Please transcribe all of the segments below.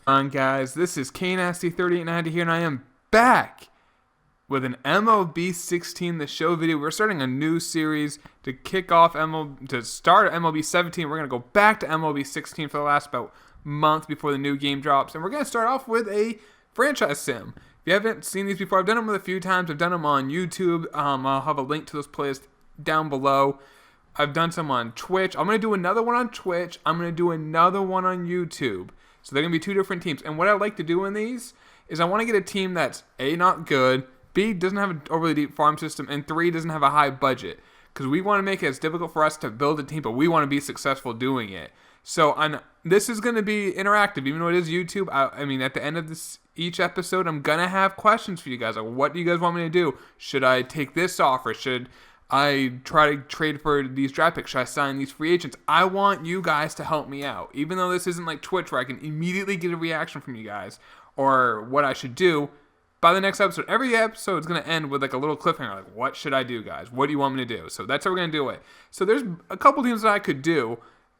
On guys, this is KNasty3890 here, and I am back with an MLB 16 the show video. We're starting a new series to kick off to start MLB 17. We're gonna go back to MLB 16 for the last about month before the new game drops, and we're gonna start off with a franchise sim. If you haven't seen these before, I've done them a few times. I've done them on YouTube. I'll have a link to those playlists down below. I've done some on Twitch. I'm gonna do another one on Twitch. I'm gonna do another one on YouTube. So they're going to be two different teams. And what I like to do in these is I want to get a team that's A, not good, B, doesn't have an overly deep farm system, and 3, doesn't have a high budget. Because we want to make it as difficult for us to build a team, but we want to be successful doing it. So this is going to be interactive, even though it is YouTube. I mean, at the end of each episode, I'm going to have questions for you guys. Like, what do you guys want me to do? Should I take this offer? Should I try to trade for these draft picks? Should I sign these free agents? I want you guys to help me out. Even though this isn't like Twitch where I can immediately get a reaction from you guys or what I should do, by the next episode, every episode is going to end with like a little cliffhanger. Like, what should I do, guys? What do you want me to do? So that's how we're going to do it. So there's a couple teams that I could do,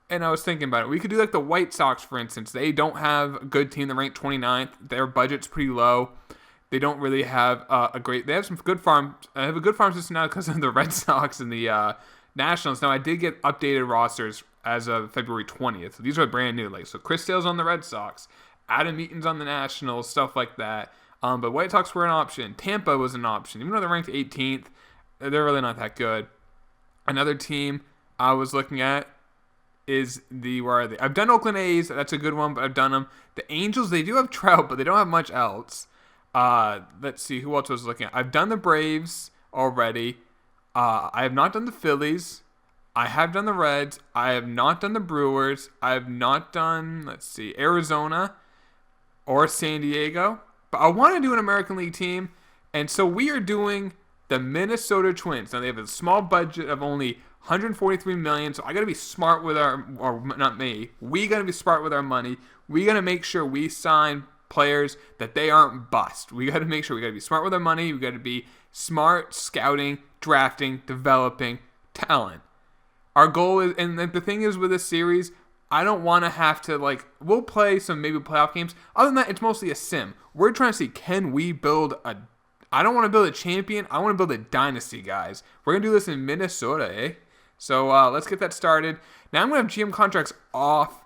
and I was thinking about it. We could do like the White Sox, for instance. They don't have a good team. They're ranked 29th. Their budget's pretty low. They don't really have they have some good farm. I have a good farm system now because of the Red Sox and the Nationals. Now I did get updated rosters as of February 20th. So these are brand new. So Chris Sale's on the Red Sox, Adam Eaton's on the Nationals, stuff like that. But White Sox were an option. Tampa was an option, even though they're ranked 18th. They're really not that good. Another team I was looking at is where are they? I've done Oakland A's. That's a good one, but I've done them. The Angels, they do have Trout, but they don't have much else. Let's see, who else was looking at? I've done the Braves already. I have not done the Phillies. I have done the Reds. I have not done the Brewers. I have not done, let's see, Arizona or San Diego. But I want to do an American League team. And so we are doing the Minnesota Twins. Now they have a small budget of only $143 million. So I got to be smart with we got to be smart with our money. We got to make sure we sign players that they aren't bust. We got to make sure we got to be smart with our money. We got to be smart scouting, drafting, developing talent. Our goal is, and the thing is with this series, I don't want to have to we'll play some maybe playoff games. Other than that, it's mostly a sim. We're trying to see, can we build I don't want to build a champion. I want to build a dynasty, guys. We're going to do this in Minnesota, eh? So let's get that started. Now I'm going to have GM contracts off.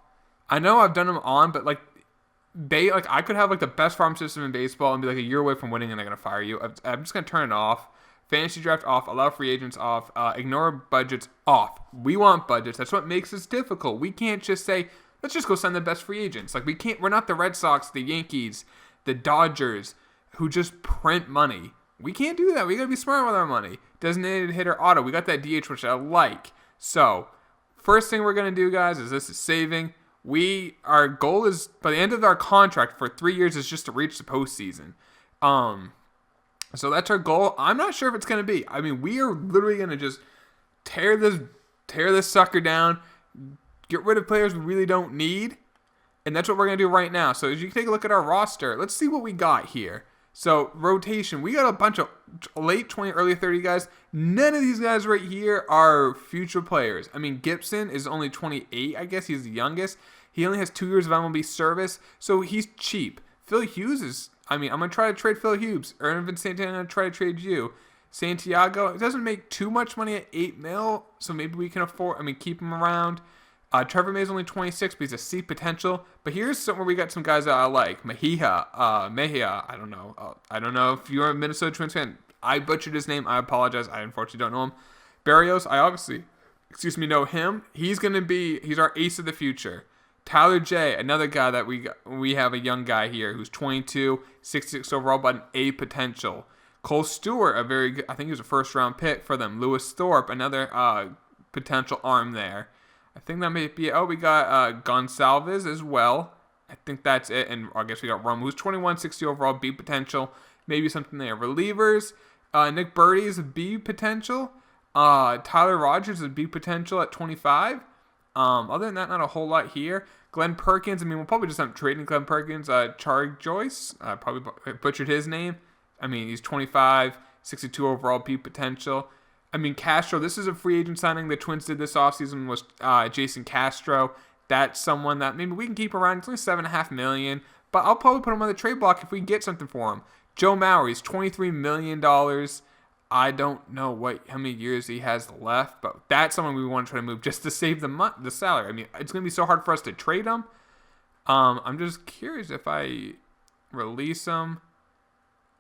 I know I've done them on, but I could have the best farm system in baseball and be a year away from winning, and they're gonna fire you. I'm just gonna turn it off. Fantasy draft off. Allow free agents off. Ignore budgets off. We want budgets. That's what makes this difficult. We can't just say, let's just go sign the best free agents. We can't. We're not the Red Sox, the Yankees, the Dodgers, who just print money. We can't do that. We gotta be smart with our money. Designated hitter auto. We got that DH, which I like. So first thing we're gonna do, guys, is this is saving. Our goal is, by the end of our contract for 3 years, is just to reach the postseason. So that's our goal. I'm not sure if it's going to be. I mean, we are literally going to just tear this sucker down, get rid of players we really don't need, and that's what we're going to do right now. So as you can take a look at our roster, let's see what we got here. So rotation, we got a bunch of late 20, early 30 guys. None of these guys right here are future players. I mean, Gibson is only 28. I guess he's the youngest. He only has 2 years of MLB service, so he's cheap. Phil Hughes is, I'm going to try to trade Phil Hughes. Ervin Santana, I'm going to try to trade you. Santiago, it doesn't make too much money at $8 million, so maybe we can keep him around. Trevor May is only 26, but he's a C potential. But here's somewhere we got some guys that I like. Mejia, I don't know. I don't know if you're a Minnesota Twins fan. I butchered his name. I apologize. I unfortunately don't know him. Barrios, I obviously, know him. He's our ace of the future. Tyler J, another guy that we have a young guy here who's 22, 66 overall, but an A potential. Cole Stewart, a very good, I think he was a first round pick for them. Lewis Thorpe, another potential arm there. I think that may be it. Oh, we got Gonsalves as well. I think that's it. And I guess we got Rum, who's 21, 60 overall, B potential. Maybe something there. Relievers, Nick Birdie is a B potential. Tyler Rogers is a B potential at 25. Other than that, not a whole lot here. Glenn Perkins, we'll probably just end up trading Glenn Perkins. Char Joyce, probably butchered his name. He's 25, 62 overall, B potential. Castro, this is a free agent signing the Twins did this offseason, was Jason Castro. That's someone that maybe we can keep around. It's only $7.5 million, but I'll probably put him on the trade block if we get something for him. Joe Mauer, he's $23 million. I don't know how many years he has left, but that's someone we want to try to move just to save the salary. I mean, it's going to be so hard for us to trade him. I'm just curious if I release him.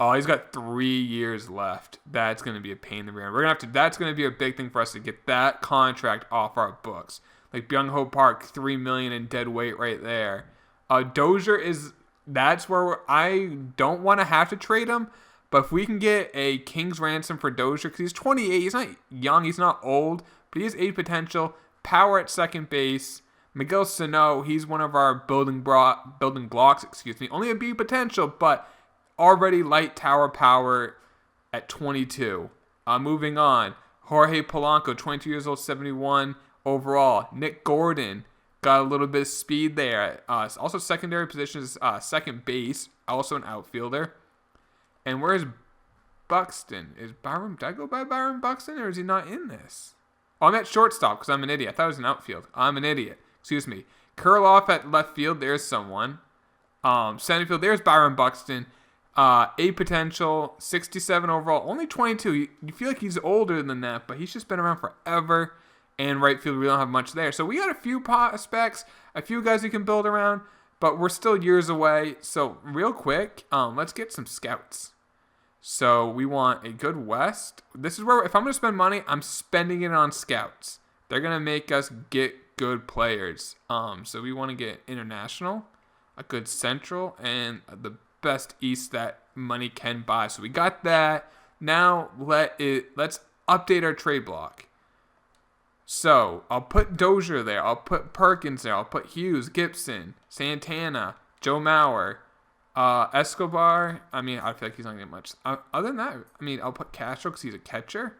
Oh, he's got 3 years left. That's going to be a pain in the rear. That's going to be a big thing for us to get that contract off our books. Like Byung-Ho Park, $3 million in dead weight right there. Dozier that's where I don't want to have to trade him. But if we can get a king's ransom for Dozier, because he's 28, he's not young, he's not old, but he has a potential. Power at second base. Miguel Sano, he's one of our building blocks. Only a B potential, but already light tower power at 22. Moving on, Jorge Polanco, 22 years old, 71 overall. Nick Gordon got a little bit of speed there. Also secondary positions, second base, also an outfielder. And where's Buxton? Did I go by Byron Buxton, or is he not in this? Oh, I'm at shortstop because I'm an idiot. I thought it was an outfield. I'm an idiot. Excuse me. Kurloff at left field. There's someone. Center field. There's Byron Buxton. A potential. 67 overall. Only 22. You feel like he's older than that, but he's just been around forever. And right field, we don't have much there. So we got a few prospects, a few guys we can build around, but we're still years away. So real quick, let's get some scouts. So we want a good West. This is where, if I'm going to spend money, I'm spending it on scouts. They're going to make us get good players. So we want to get international, a good Central, and the best East that money can buy. So we got that. Now let's update our trade block. So I'll put Dozier there. I'll put Perkins there. I'll put Hughes, Gibson, Santana, Joe Mauer, Escobar. I mean, I feel like he's not going to get much. Other than that, I mean, I'll put Castro because he's a catcher.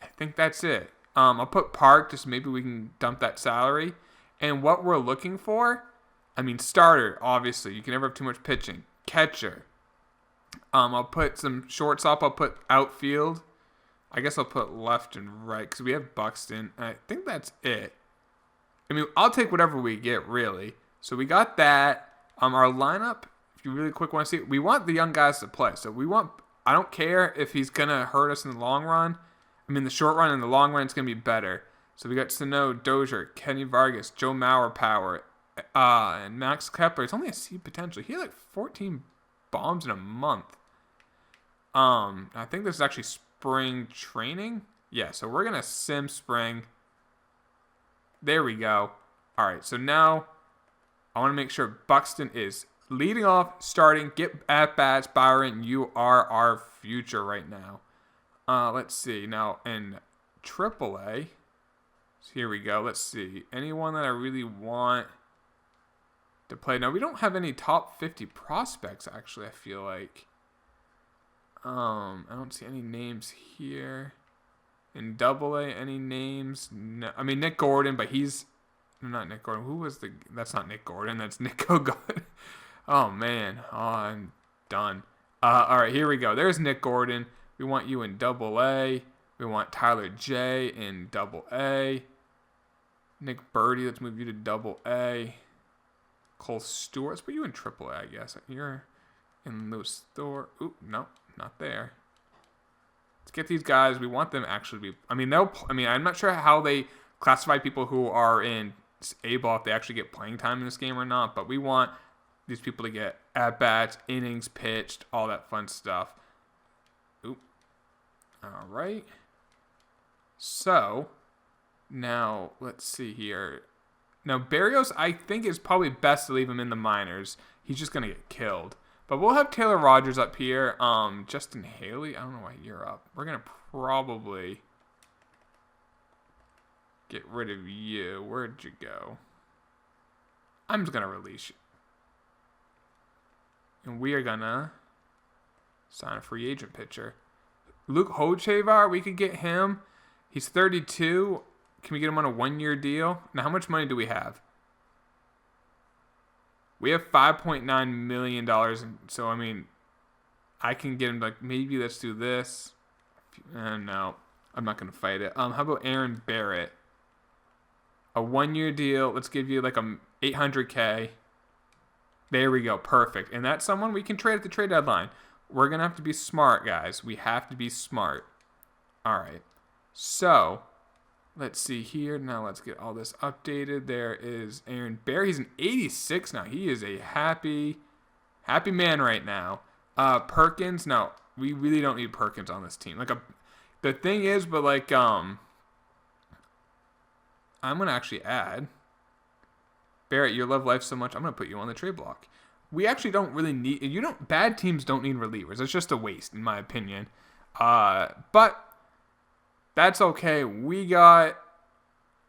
I think that's it. I'll put Park, just maybe we can dump that salary. And what we're looking for, I mean, starter, obviously. You can never have too much pitching. Catcher. I'll put some shortstop. I'll put outfield. I guess I'll put left and right because we have Buxton. And I think that's it. I mean, I'll take whatever we get, really. So we got that. Our lineup, if you really quick want to see it, we want the young guys to play. So I don't care if he's going to hurt us in the long run. I mean, the short run and the long run, it's going to be better. So we got Sano, Dozier, Kenny Vargas, Joe Mauer power, and Max Kepler. It's only a C potential. He had like 14 bombs in a month. I think this is actually spring training. Yeah, so we're going to sim spring. There we go. All right, so now I want to make sure Buxton is leading off, starting, get at-bats. Byron, you are our future right now. Let's see. Now, in AAA, so here we go. Let's see. Anyone that I really want to play. Now, we don't have any top 50 prospects, actually, I feel like. I don't see any names here. In AA, any names? No. I mean, Nick Gordon, but he's... Not Nick Gordon. Who was the... That's not Nick Gordon. That's Nico Gordon. Oh, man. Oh, I'm done. All right, here we go. There's Nick Gordon. We want you in AA. We want Tyler J in AA. Nick Birdie, let's move you to AA. Cole Stewart, let's put you in AAA, I guess. You're in Lewis Thor. Oop, no, not there. Let's get these guys. We want them actually to be... I'm not sure how they classify people who are in A-ball, if they actually get playing time in this game or not, but we want these people to get at-bats, innings pitched, all that fun stuff. Oop. All right. So, now, let's see here. Now, Barrios, I think it's probably best to leave him in the minors. He's just going to get killed. But we'll have Taylor Rogers up here. Justin Haley, I don't know why you're up. We're going to probably get rid of you. Where'd you go? I'm just going to release you. And we are going to sign a free agent pitcher. Luke Hochevar, we could get him. He's 32. Can we get him on a 1-year deal? Now, how much money do we have? We have $5.9 million. So, I mean, I can get him, like, maybe let's do this. No, I'm not going to fight it. How about Aaron Barrett? A 1-year deal. Let's give you, like, a $800K. There we go. Perfect. And that's someone we can trade at the trade deadline. We're going to have to be smart, guys. We have to be smart. All right. So, let's see here. Now let's get all this updated. There is Aaron Bear. He's an 86 now. He is a happy man right now. Perkins. No, we really don't need Perkins on this team. The thing is, but I'm going to actually add Barrett, you love life so much, I'm going to put you on the trade block. We actually don't really need... Bad teams don't need relievers. It's just a waste, in my opinion. But that's okay. We got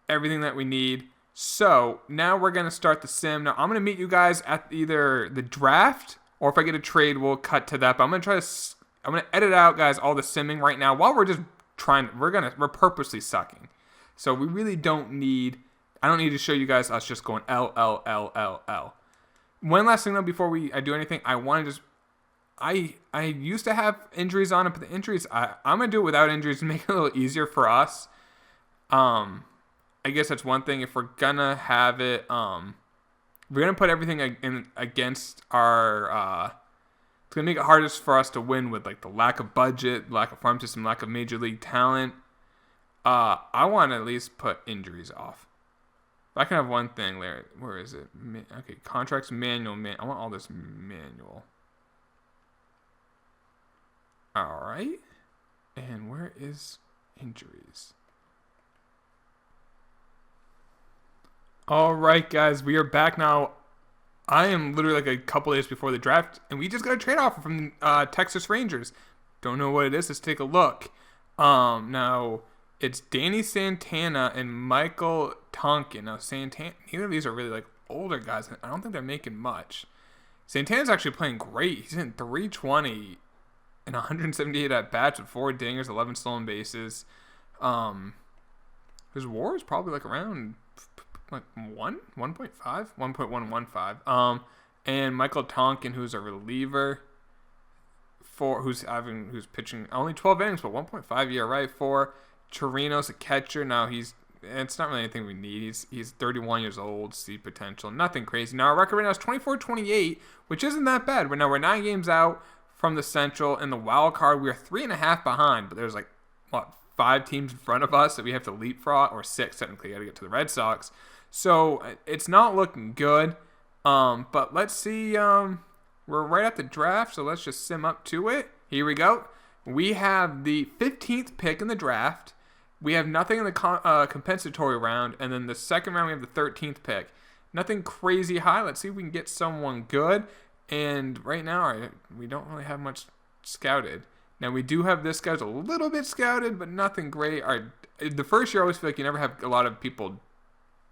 everything that we need. So, now we're going to start the sim. Now, I'm going to meet you guys at either the draft, or if I get a trade, we'll cut to that. But I'm going to edit out, guys, all the simming right now while we're just we're purposely sucking. So, we really don't need... I don't need to show you guys us just going L, L, L, L, L. One last thing, though, before I do anything, I want to just... I used to have injuries on it, but the injuries... I'm going to do it without injuries to make it a little easier for us. I guess that's one thing. If we're going to have it... we're going to put everything against our... it's going to make it hardest for us to win with the lack of budget, lack of farm system, lack of major league talent. I want to at least put injuries off. I can have one thing, Larry. Where is it? Okay, contracts, manual. I want all this manual. All right. And where is injuries? All right, guys. We are back now. I am literally a couple days before the draft, and we just got a trade offer from Texas Rangers. Don't know what it is. Let's take a look. Now... It's Danny Santana and Michael Tonkin. Now, Santana, neither of these are really older guys. I don't think they're making much. Santana's actually playing great. He's in 320 and 178 at bats with 4 dingers, 11 stolen bases. His WAR is probably around 1.5, 1.115. And Michael Tonkin, who's a reliever who's pitching only 12 innings, but 1.5 ERA for. Chirinos, a catcher. Now it's not really anything we need. He's 31 years old, see potential. Nothing crazy. Now our record right now is 24-28, which isn't that bad. We're 9 games out from the Central. In the wild card, we're 3.5 behind, but there's 5 teams in front of us that we have to leapfrog, or 6 technically. Got to get to the Red Sox. So it's not looking good. But let's see. We're right at the draft, so let's just sim up to it. Here we go. We have the 15th pick in the draft. We have nothing in the compensatory round. And then the second round, we have the 13th pick. Nothing crazy high. Let's see if we can get someone good. And right now, we don't really have much scouted. Now, we do have this guy's a little bit scouted, but nothing great. The first year, I always feel you never have a lot of people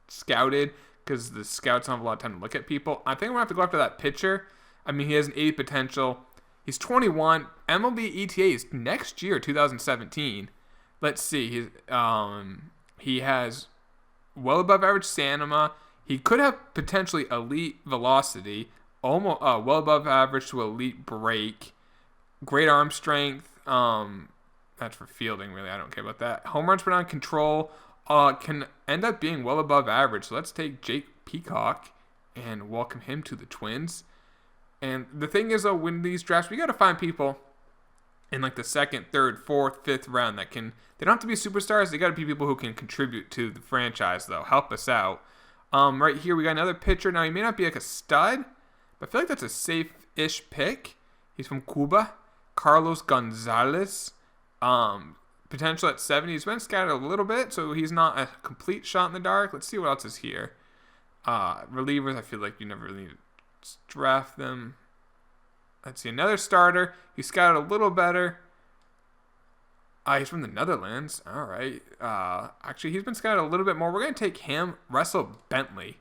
scouted because the scouts don't have a lot of time to look at people. I think we're going to have to go after that pitcher. I mean, he has an 80 potential. He's 21. MLB ETA is next year, 2017. Let's see. He has well above average stamina. He could have potentially elite velocity, almost well above average to elite break. Great arm strength. That's for fielding, really. I don't care about that. Home runs per nine control can end up being well above average. So let's take Jake Peacock and welcome him to the Twins. And the thing is, though, when these drafts, we got to find people in the second, third, fourth, fifth round they don't have to be superstars. They got to be people who can contribute to the franchise, though. Help us out. Right here, we got another pitcher. Now, he may not be a stud, but I feel like that's a safe-ish pick. He's from Cuba. Carlos Gonzalez. Potential at 70. He's been scattered a little bit, so he's not a complete shot in the dark. Let's see what else is here. Relievers, I feel like you never really need to draft them. Let's see, another starter. He scouted a little better. He's from the Netherlands. All right. Actually, he's been scouted a little bit more. We're going to take him, Russell Bentley.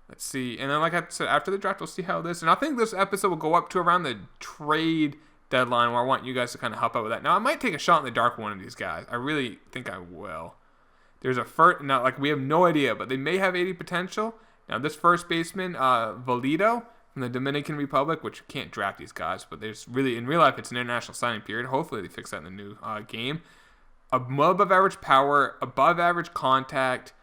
Let's see. And then, like I said, after the draft, we'll see how this. And I think this episode will go up to around the trade deadline where I want you guys to kind of help out with that. Now, I might take a shot in the dark with one of these guys. I really think I will. There's a first. Now, we have no idea, but they may have 80 potential. Now, this first baseman, Valido, from the Dominican Republic, which you can't draft these guys, but there's really, in real life, it's an international signing period. Hopefully they fix that in the new game. Well above average power, above average contact,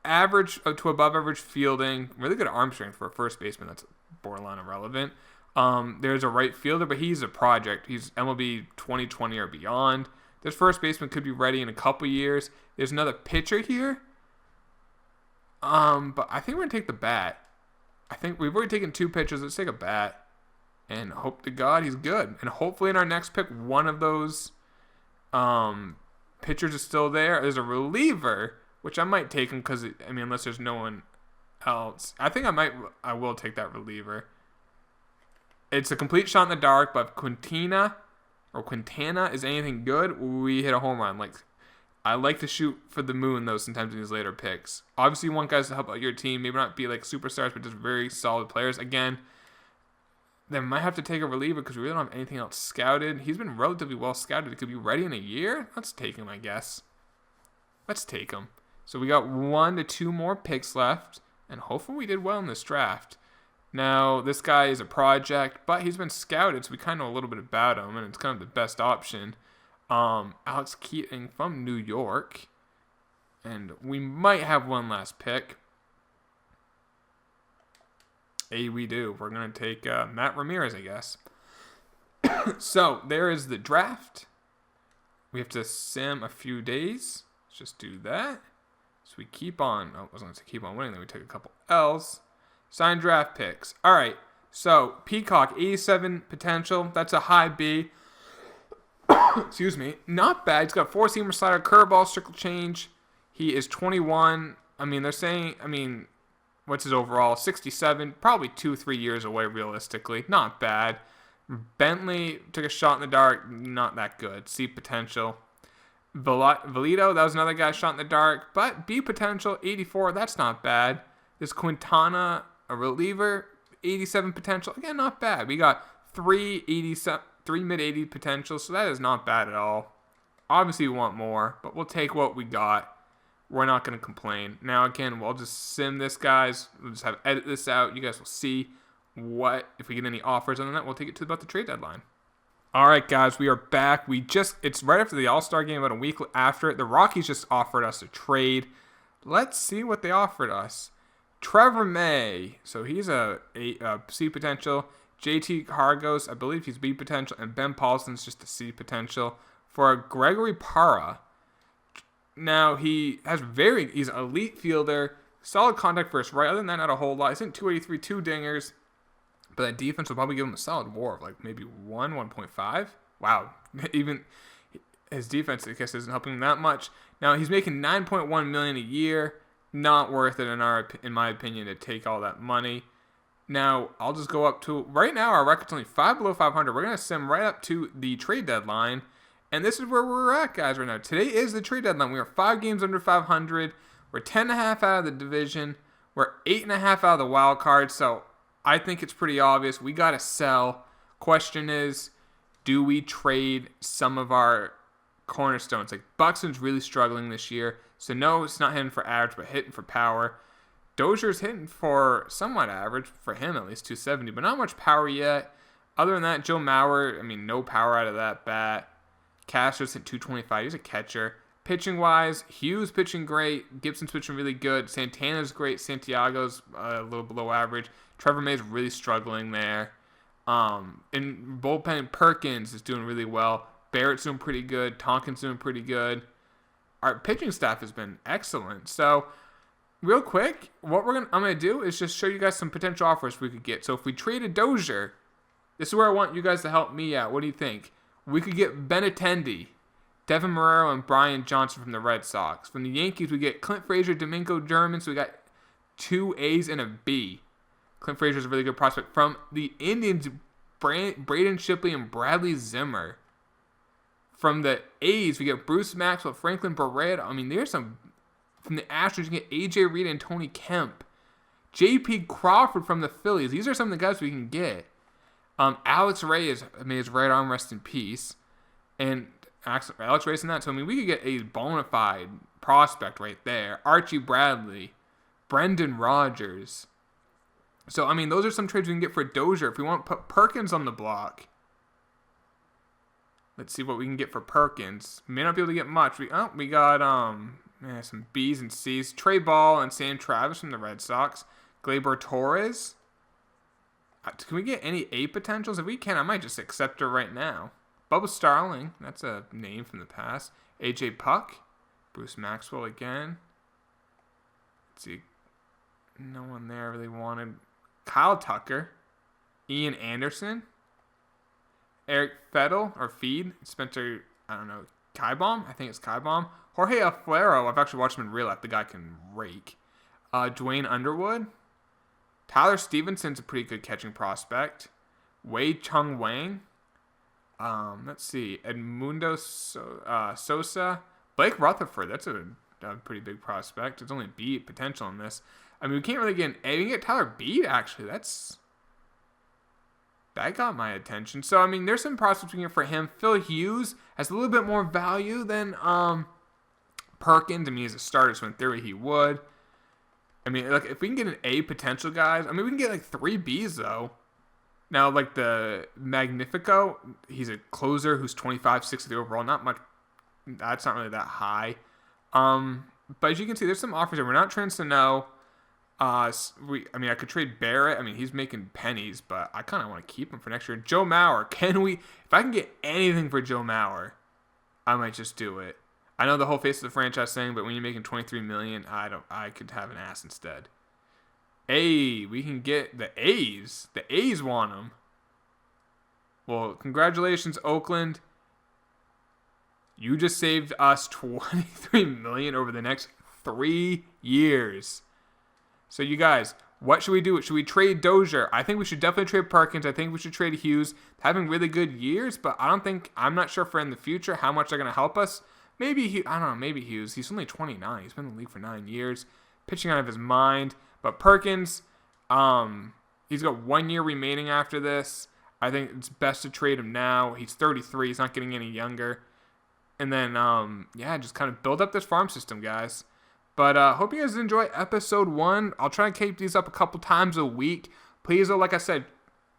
average to above average fielding, really good arm strength for a first baseman. That's borderline irrelevant. There's a right fielder, but he's a project. He's MLB 2020 or beyond. This first baseman could be ready in a couple years. There's another pitcher here. But I think we're going to take the bat. I think we've already taken 2 pitchers. Let's take a bat. And hope to God he's good. And hopefully in our next pick, one of those pitchers is still there. There's a reliever, which I might take him because, unless there's no one else. I think I will take that reliever. It's a complete shot in the dark, but if Quintana is anything good, we hit a home run. I like to shoot for the moon, though, sometimes in these later picks. Obviously, you want guys to help out your team. Maybe not be like superstars, but just very solid players. Again, they might have to take a reliever because we really don't have anything else scouted. He's been relatively well scouted. He could be ready in a year. Let's take him, I guess. Let's take him. So we got 1 to 2 more picks left, and hopefully we did well in this draft. Now, this guy is a project, but he's been scouted, so we kind of know a little bit about him, and it's kind of the best option. Alex Keating from New York, and we might have one last pick. Hey, we do. We're going to take Matt Ramirez, I guess. So, there is the draft. We have to sim a few days. Let's just do that. So, we keep on. I was going to say keep on winning. Then we take a couple L's. Sign draft picks. All right. So, Peacock, 87 potential. That's a high B. Excuse me. Not bad. He's got 4-seamer slider, curveball, circle change. He is 21. They're saying, what's his overall? 67. Probably 2-3 years away, realistically. Not bad. Bentley took a shot in the dark. Not that good. C potential. Valito, that was another guy shot in the dark. But B potential, 84. That's not bad. This Quintana, a reliever, 87 potential. Again, not bad. We got 3 mid-80 potential, so that is not bad at all. Obviously, we want more, but we'll take what we got. We're not going to complain. Now, again, we'll just sim this, guys. We'll just edit this out. You guys will see if we get any offers on that. We'll take it to about the trade deadline. All right, guys, we are back. It's right after the All-Star game, about a week after it. The Rockies just offered us a trade. Let's see what they offered us. Trevor May, so he's a C potential. JT Hargos, I believe he's B potential, and Ben Paulson's just a C potential for Gregory Parra. Now he's an elite fielder, solid contact for us, right? Other than that, not a whole lot. He's in 283, 2 dingers, but that defense will probably give him a solid WAR of maybe 1.5. Wow, even his defense, I guess, isn't helping him that much. Now he's making $9.1 million a year. Not worth it in my opinion to take all that money. Now, I'll just go up to, right now our record's only 5 below 500. We're going to sim right up to the trade deadline. And this is where we're at, guys, right now. Today is the trade deadline. We are 5 games under 500. We're 10.5 out of the division. We're 8.5 out of the wild card. So I think it's pretty obvious. We got to sell. Question is, do we trade some of our cornerstones? Buxton's really struggling this year. So no, it's not hitting for average, but hitting for power. Dozier's hitting for somewhat average, for him at least, 270, but not much power yet. Other than that, Joe Mauer, no power out of that bat. Castro's hit 225. He's a catcher. Pitching-wise, Hughes pitching great. Gibson's pitching really good. Santana's great. Santiago's a little below average. Trevor May's really struggling there. In bullpen, Perkins is doing really well. Barrett's doing pretty good. Tonkin's doing pretty good. Our pitching staff has been excellent. So, real quick, what I'm going to do is just show you guys some potential offers we could get. So, if we traded Dozier, this is where I want you guys to help me out. What do you think? We could get Benintendi, Devin Marrero, and Brian Johnson from the Red Sox. From the Yankees, we get Clint Frazier, Domingo German. So, we got 2 A's and a B. Clint Frazier's a really good prospect. From the Indians, Braden Shipley and Bradley Zimmer. From the A's, we get Bruce Maxwell, Franklin Barreto. There's some. From the Astros, you get A.J. Reed and Tony Kemp. J.P. Crawford from the Phillies. These are some of the guys we can get. Alex Reyes, may his right arm rest in peace. And Alex Reyes in that. So, we could get a bona fide prospect right there. Archie Bradley. Brendan Rodgers. So, those are some trades we can get for Dozier. If we want to put Perkins on the block. Let's see what we can get for Perkins. May not be able to get much. We got some B's and C's. Trey Ball and Sam Travis from the Red Sox. Gleyber Torres. Can we get any A potentials? If we can, I might just accept her right now. Bubba Starling. That's a name from the past. AJ Puck. Bruce Maxwell again. Let's see. No one there really wanted. Kyle Tucker. Ian Anderson. Eric Fedel or Feed. Spencer, I don't know. Kybom? I think it's Kybom. Jorge Alfaro. I've actually watched him in real life. The guy can rake. Dwayne Underwood. Tyler Stevenson's a pretty good catching prospect. Wei Chung Wang. Let's see. Edmundo Sosa. Blake Rutherford. That's a pretty big prospect. It's only B potential in this. I mean, we can't really get an A. We can get Tyler Beede, actually. That got my attention. So, I mean, there's some prospects we can get for him. Phil Hughes has a little bit more value than Perkins. I mean, he's a starter, so in theory he would. I mean, like, if we can get an A potential, guys, I mean, we can get, like, 3 Bs, though. Now, like, the Magnifico, he's a closer who's 25, 63 overall. Not much. That's not really that high. But as you can see, there's some offers that we're not trying to know. I could trade Barrett. I mean, he's making pennies, but I kind of want to keep him for next year. Joe Mauer, if I can get anything for Joe Mauer, I might just do it. I know the whole face of the franchise thing, but when you're making $23 million, I could have an ass instead. We can get the A's. The A's want him. Well, congratulations, Oakland. You just saved us $23 million over the next 3 years. So you guys, what should we do? Should we trade Dozier? I think we should definitely trade Perkins. I think we should trade Hughes. Having really good years, but I'm not sure for in the future how much they're going to help us. Maybe Hughes. He's only 29. He's been in the league for 9 years. Pitching out of his mind. But Perkins, he's got 1 year remaining after this. I think it's best to trade him now. He's 33. He's not getting any younger. And then, just kind of build up this farm system, guys. But hope you guys enjoy episode 1. I'll try and keep these up a couple times a week. Please, like I said,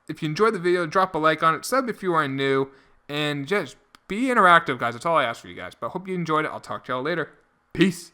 if you enjoyed the video, drop a like on it. Sub if you are new. And just be interactive, guys. That's all I ask for you guys. But I hope you enjoyed it. I'll talk to y'all later. Peace.